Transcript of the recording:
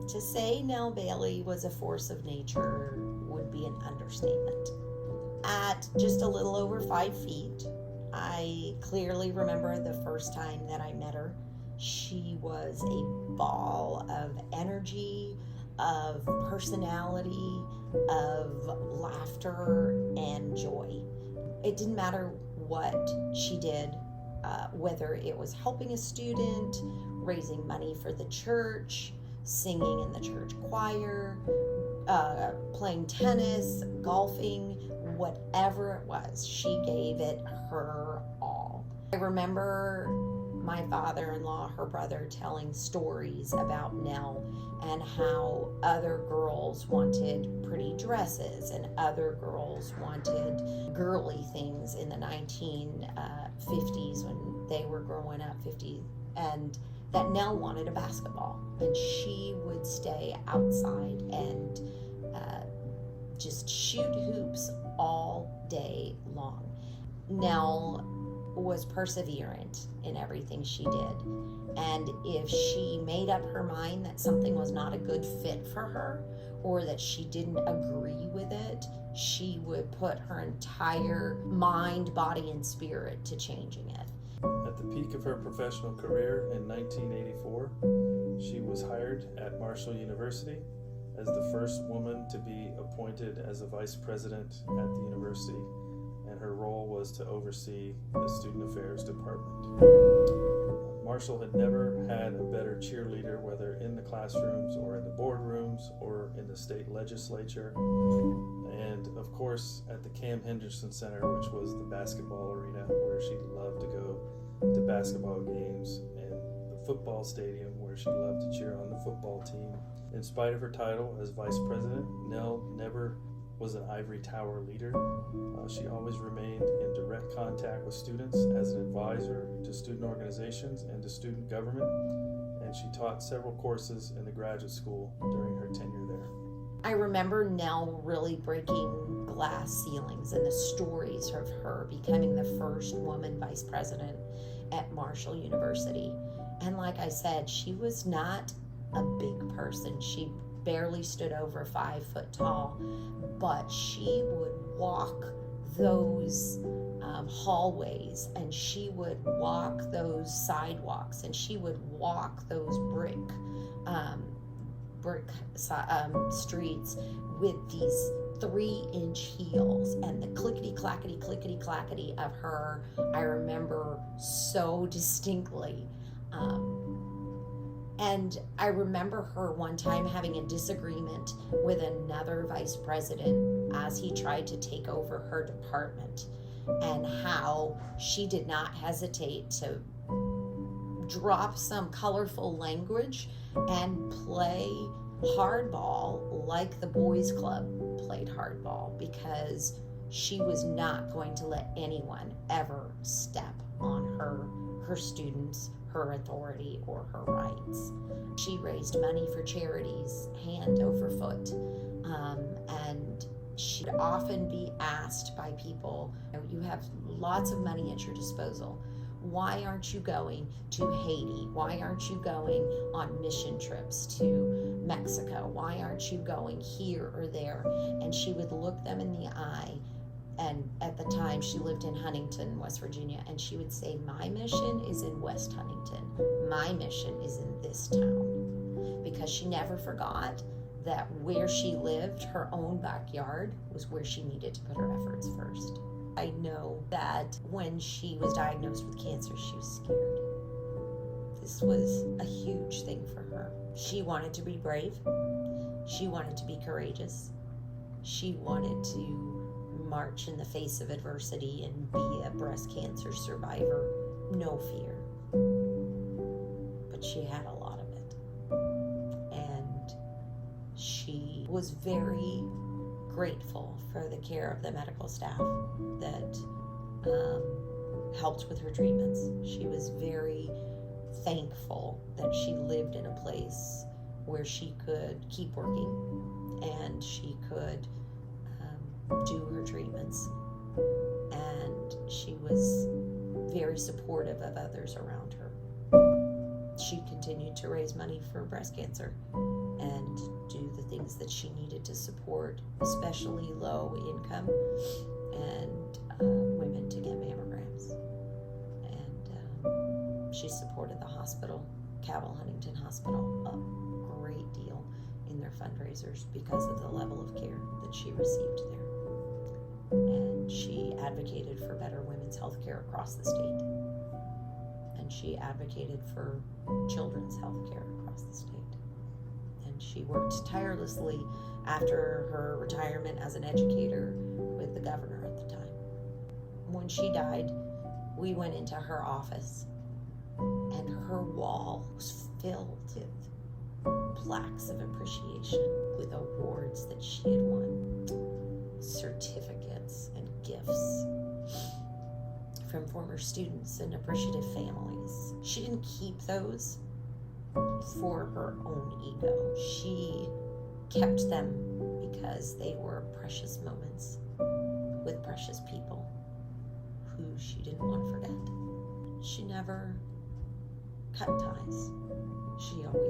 To say Nell Bailey was a force of nature would be an understatement. At just a little over 5 feet, I clearly remember the first time that I met her. She was a ball of energy, of personality, of laughter and joy. It didn't matter what she did, whether it was helping a student, raising money for the church, singing in the church choir, playing tennis, golfing, whatever it was, she gave it her all. I remember my father-in-law, her brother, telling stories about Nell and how other girls wanted pretty dresses and other girls wanted girly things in the 1950s when they were growing up, 50s, and that Nell wanted a basketball, and she would stay outside and just shoot hoops all day long. Nell was perseverant in everything she did, and if she made up her mind that something was not a good fit for her or that she didn't agree with it, she would put her entire mind, body, and spirit to changing it. At the peak of her professional career in 1984, she was hired at Marshall University as the first woman to be appointed as a vice president at the university, and her role was to oversee the student affairs department. Marshall had never had a better cheerleader, whether in the classrooms or in the boardrooms or in the state legislature. And of course, at the Cam Henderson Center, which was the basketball arena where she loved to go to basketball games, and the football stadium where she loved to cheer on the football team. In spite of her title as vice president, Nell never was an ivory tower leader. She always remained in direct contact with students as an advisor to student organizations and to student government, and she taught several courses in the graduate school during her tenure there. I remember Nell really breaking glass ceilings and the stories of her becoming the first woman vice president at Marshall University. And like I said, she was not a big person. She barely stood over 5 foot tall, but she would walk those hallways, and she would walk those sidewalks, and she would walk those brick streets with these 3-inch heels, and the clickety clackety of her I remember so distinctly. And I remember her one time having a disagreement with another vice president as he tried to take over her department, and how she did not hesitate to drop some colorful language and play hardball like the boys club played hardball, because she was not going to let anyone ever step on her students, her authority, or her rights. She raised money for charities hand over foot, and she'd often be asked by people, you have lots of money at your disposal. Why aren't you going to Haiti? Why aren't you going on mission trips to Mexico? Why aren't you going here or there? And she would look them in the eye, and at the time she lived in Huntington, West Virginia, and she would say, my mission is in West Huntington. My mission is in this town. Because she never forgot that where she lived, her own backyard, was where she needed to put her efforts first. I know that when she was diagnosed with cancer, she was scared. This was a huge thing for her. She wanted to be brave. She wanted to be courageous. She wanted to march in the face of adversity and be a breast cancer survivor. No fear. But she had a lot of it. And she was very grateful for the care of the medical staff that helped with her treatments. She was very thankful that she lived in a place where she could keep working and she could do her treatments, and she was very supportive of others around her. She continued to raise money for breast cancer, and and do the things that she needed to support, especially low income and women to get mammograms. And she supported the hospital, Cabell Huntington Hospital, a great deal in their fundraisers because of the level of care that she received there. And she advocated for better women's health care across the state. And she advocated for children's health care across the state. And she worked tirelessly after her retirement as an educator with the governor at the time. When she died, we went into her office, and her wall was filled with plaques of appreciation with awards that she had won, certificates and gifts from former students and appreciative families. She didn't keep those for her own ego. She kept them because they were precious moments with precious people who she didn't want to forget. She never cut ties. She always